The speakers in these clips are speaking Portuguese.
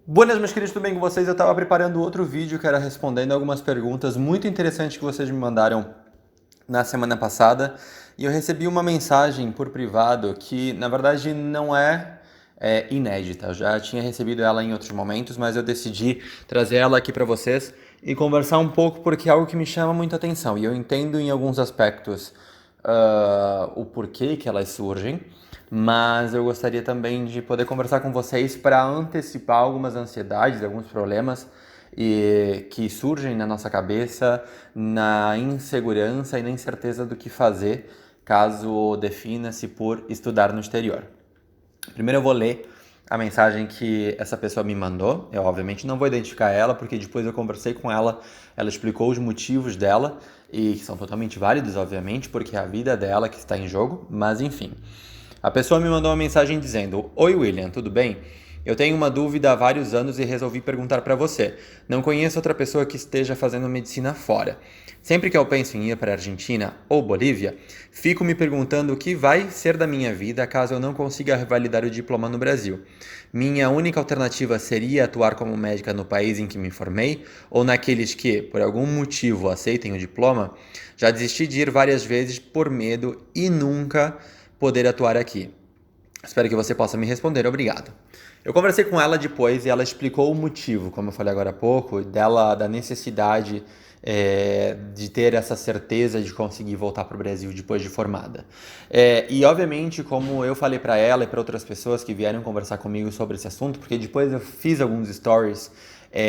Buenas, meus queridos, tudo bem com vocês? Eu estava preparando outro vídeo que era respondendo algumas perguntas muito interessantes que vocês me mandaram na semana passada e eu recebi uma mensagem por privado que, na verdade, não é inédita. Eu já tinha recebido ela em outros momentos, mas eu decidi trazer ela aqui para vocês e conversar um pouco porque é algo que me chama muita atenção e eu entendo em alguns aspectos o porquê que elas surgem, mas eu gostaria também de poder conversar com vocês para antecipar algumas ansiedades, alguns problemas que surgem na nossa cabeça, na insegurança e na incerteza do que fazer caso defina-se por estudar no exterior. Primeiro eu vou ler a mensagem que essa pessoa me mandou. Eu obviamente não vou identificar ela, porque depois eu conversei com ela, ela explicou os motivos dela, e que são totalmente válidos, obviamente, porque é a vida dela que está em jogo, mas enfim. A pessoa me mandou uma mensagem dizendo: Oi William, tudo bem? Eu tenho uma dúvida há vários anos e resolvi perguntar para você. Não conheço outra pessoa que esteja fazendo medicina fora. Sempre que eu penso em ir para a Argentina ou Bolívia, fico me perguntando o que vai ser da minha vida caso eu não consiga revalidar o diploma no Brasil. Minha única alternativa seria atuar como médica no país em que me formei ou naqueles que, por algum motivo, aceitem o diploma? Já desisti de ir várias vezes por medo e nunca poder atuar aqui. Espero que você possa me responder, obrigado. Eu conversei com ela depois e ela explicou o motivo, como eu falei agora há pouco, da necessidade de ter essa certeza de conseguir voltar para o Brasil depois de formada. E obviamente, como eu falei para ela e para outras pessoas que vieram conversar comigo sobre esse assunto, porque depois eu fiz alguns stories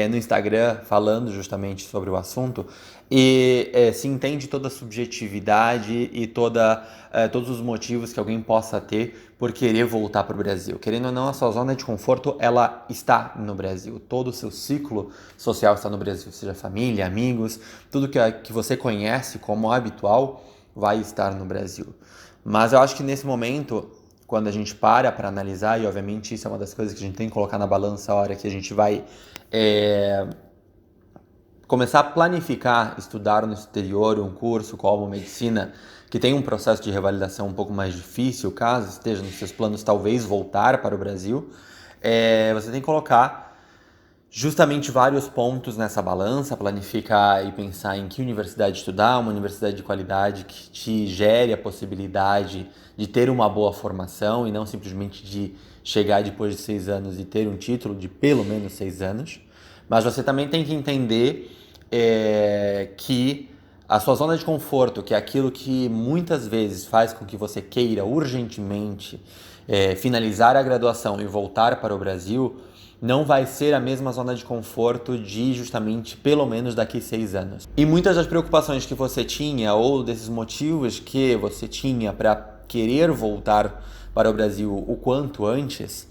no Instagram falando justamente sobre o assunto e se entende toda a subjetividade e todos os motivos que alguém possa ter por querer voltar para o Brasil. Querendo ou não, a sua zona de conforto ela está no Brasil. Todo o seu ciclo social está no Brasil, seja família, amigos, tudo que você conhece como habitual vai estar no Brasil. Mas eu acho que nesse momento, quando a gente para analisar, e obviamente isso é uma das coisas que a gente tem que colocar na balança a hora que a gente vai começar a planificar estudar no exterior um curso como medicina, que tem um processo de revalidação um pouco mais difícil, caso esteja nos seus planos talvez voltar para o Brasil, você tem que colocar justamente vários pontos nessa balança, planificar e pensar em que universidade estudar, uma universidade de qualidade que te gere a possibilidade de ter uma boa formação e não simplesmente de chegar depois de 6 anos e ter um título de pelo menos 6 anos. Mas você também tem que entender que a sua zona de conforto, que é aquilo que muitas vezes faz com que você queira urgentemente finalizar a graduação e voltar para o Brasil, não vai ser a mesma zona de conforto de justamente pelo menos daqui 6 anos. E muitas das preocupações que você tinha ou desses motivos que você tinha para querer voltar para o Brasil o quanto antes,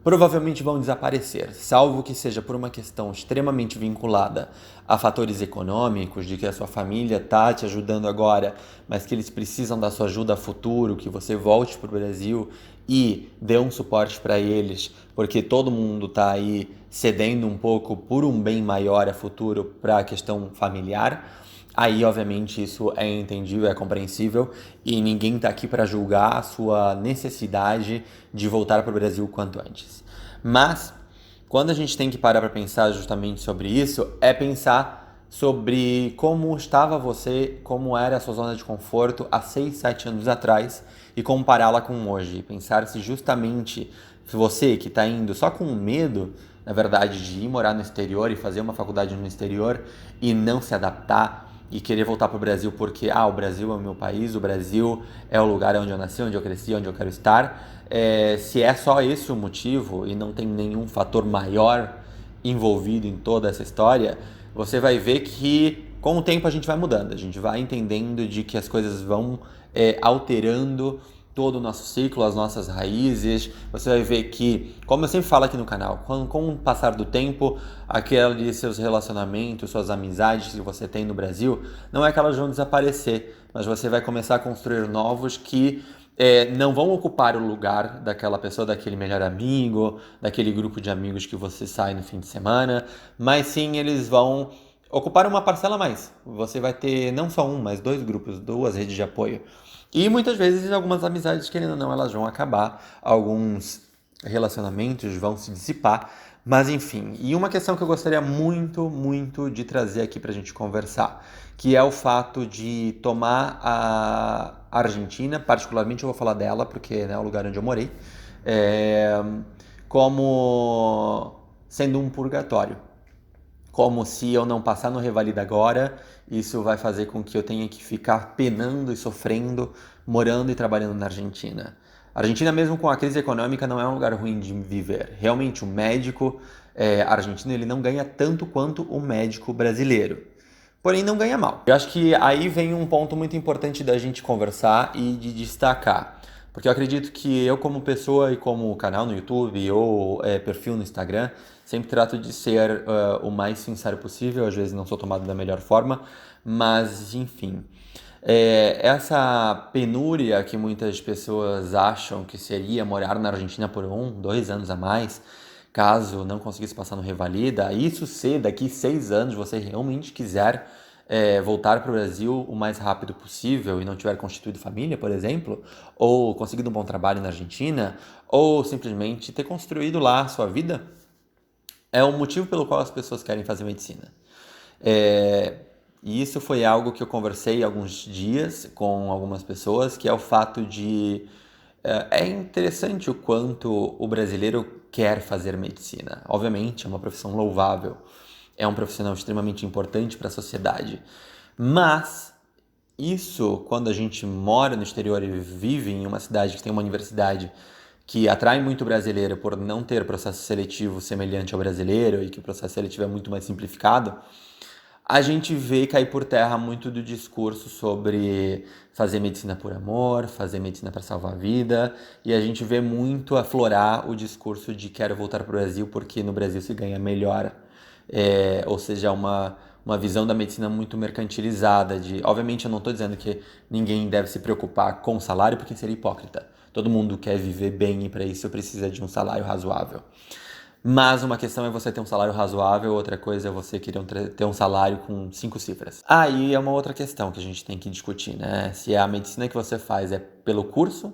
provavelmente vão desaparecer, salvo que seja por uma questão extremamente vinculada a fatores econômicos, de que a sua família está te ajudando agora, mas que eles precisam da sua ajuda a futuro, que você volte para o Brasil e dê um suporte para eles, porque todo mundo está aí cedendo um pouco por um bem maior a futuro para a questão familiar. Aí, obviamente, isso é entendível, é compreensível e ninguém está aqui para julgar a sua necessidade de voltar para o Brasil o quanto antes. Mas, quando a gente tem que parar para pensar justamente sobre isso, é pensar sobre como estava você, como era a sua zona de conforto há 6, 7 anos atrás e compará-la com hoje. Pensar se justamente você que está indo só com medo, na verdade, de ir morar no exterior e fazer uma faculdade no exterior e não se adaptar e querer voltar para o Brasil porque o Brasil é o meu país, o Brasil é o lugar onde eu nasci, onde eu cresci, onde eu quero estar. Se é só esse o motivo e não tem nenhum fator maior envolvido em toda essa história, você vai ver que com o tempo a gente vai mudando, a gente vai entendendo de que as coisas vão alterando todo o nosso ciclo, as nossas raízes. Você vai ver que, como eu sempre falo aqui no canal, com o passar do tempo, aqueles seus relacionamentos, suas amizades que você tem no Brasil, não é que elas vão desaparecer, mas você vai começar a construir novos que não vão ocupar o lugar daquela pessoa, daquele melhor amigo, daquele grupo de amigos que você sai no fim de semana, mas sim eles vão ocupar uma parcela a mais. Você vai ter não só um, mas dois grupos, duas redes de apoio. E muitas vezes algumas amizades, querendo ou não, elas vão acabar, alguns relacionamentos vão se dissipar, Mas enfim, e uma questão que eu gostaria muito, muito de trazer aqui para a gente conversar, que é o fato de tomar a Argentina, particularmente eu vou falar dela, porque né, é o lugar onde eu morei, é, como sendo um purgatório. Como se eu não passar no Revalida agora, isso vai fazer com que eu tenha que ficar penando e sofrendo, morando e trabalhando na Argentina. A Argentina, mesmo com a crise econômica, não é um lugar ruim de viver. Realmente, o médico argentino ele não ganha tanto quanto o médico brasileiro. Porém, não ganha mal. Eu acho que aí vem um ponto muito importante da gente conversar e de destacar. Porque eu acredito que eu, como pessoa e como canal no YouTube ou perfil no Instagram, sempre trato de ser o mais sincero possível. Às vezes não sou tomado da melhor forma, mas enfim. Essa penúria que muitas pessoas acham que seria morar na Argentina por 2 anos a mais, caso não conseguisse passar no Revalida, isso se daqui 6 anos você realmente quiser voltar para o Brasil o mais rápido possível e não tiver constituído família, por exemplo, ou conseguido um bom trabalho na Argentina, ou simplesmente ter construído lá a sua vida, é o motivo pelo qual as pessoas querem fazer medicina. E isso foi algo que eu conversei alguns dias com algumas pessoas, que é o fato de... É interessante o quanto o brasileiro quer fazer medicina. Obviamente, é uma profissão louvável, é um profissional extremamente importante para a sociedade. Mas isso, quando a gente mora no exterior e vive em uma cidade que tem uma universidade que atrai muito brasileiro por não ter processo seletivo semelhante ao brasileiro e que o processo seletivo é muito mais simplificado, a gente vê cair por terra muito do discurso sobre fazer medicina por amor, fazer medicina para salvar a vida, e a gente vê muito aflorar o discurso de quero voltar para o Brasil porque no Brasil se ganha melhor, ou seja, uma visão da medicina muito mercantilizada. Obviamente eu não estou dizendo que ninguém deve se preocupar com o salário porque seria hipócrita. Todo mundo quer viver bem e para isso precisa de um salário razoável. Mas uma questão é você ter um salário razoável, outra coisa é você querer ter um salário com 5 cifras. Aí é uma outra questão que a gente tem que discutir, né? Se a medicina que você faz é pelo curso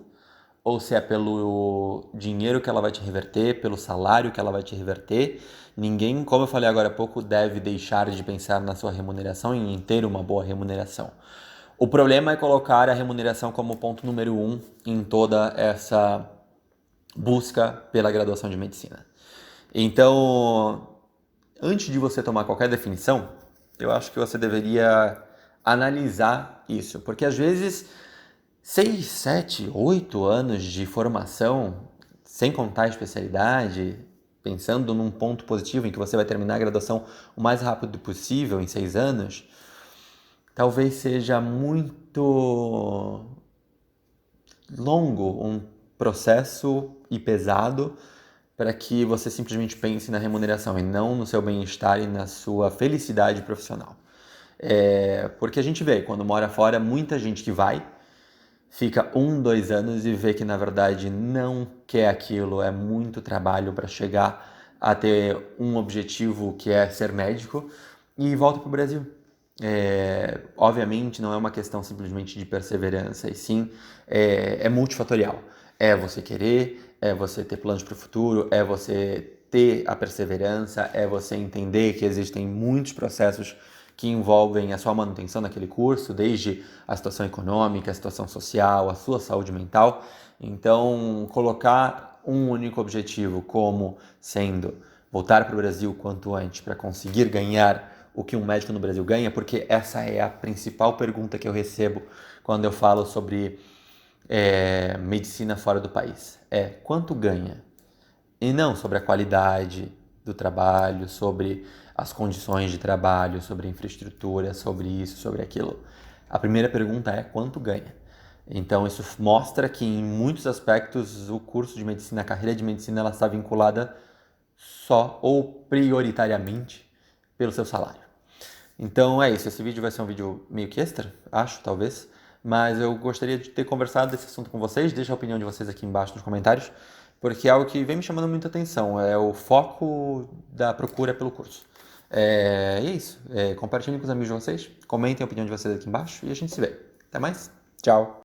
ou se é pelo dinheiro que ela vai te reverter, pelo salário que ela vai te reverter. Ninguém, como eu falei agora há pouco, deve deixar de pensar na sua remuneração e em ter uma boa remuneração. O problema é colocar a remuneração como ponto número 1 em toda essa busca pela graduação de medicina. Então, antes de você tomar qualquer definição, eu acho que você deveria analisar isso, porque às vezes 6, 7, 8 anos de formação, sem contar a especialidade, pensando num ponto positivo em que você vai terminar a graduação o mais rápido possível, em 6 anos, talvez seja muito longo um processo e pesado para que você simplesmente pense na remuneração e não no seu bem-estar e na sua felicidade profissional. Porque a gente vê, quando mora fora, muita gente que vai, fica 1, 2 anos e vê que na verdade não quer aquilo, é muito trabalho para chegar a ter um objetivo que é ser médico e volta para o Brasil. Obviamente não é uma questão simplesmente de perseverança, e sim é multifatorial. É você querer, é você ter planos para o futuro, é você ter a perseverança, é você entender que existem muitos processos que envolvem a sua manutenção naquele curso, desde a situação econômica, a situação social, a sua saúde mental. Então, colocar um único objetivo como sendo voltar para o Brasil quanto antes para conseguir ganhar o que um médico no Brasil ganha, porque essa é a principal pergunta que eu recebo quando eu falo sobre medicina fora do país. Quanto ganha? E não sobre a qualidade do trabalho, sobre as condições de trabalho, sobre a infraestrutura, sobre isso, sobre aquilo. A primeira pergunta é quanto ganha? Então isso mostra que em muitos aspectos o curso de medicina, a carreira de medicina, ela está vinculada só ou prioritariamente pelo seu salário. Então é isso, esse vídeo vai ser um vídeo meio que extra, acho, talvez, mas eu gostaria de ter conversado desse assunto com vocês, deixa a opinião de vocês aqui embaixo nos comentários, porque é algo que vem me chamando muita atenção, é o foco da procura pelo curso. E é isso, compartilhem com os amigos de vocês, comentem a opinião de vocês aqui embaixo e a gente se vê. Até mais, tchau!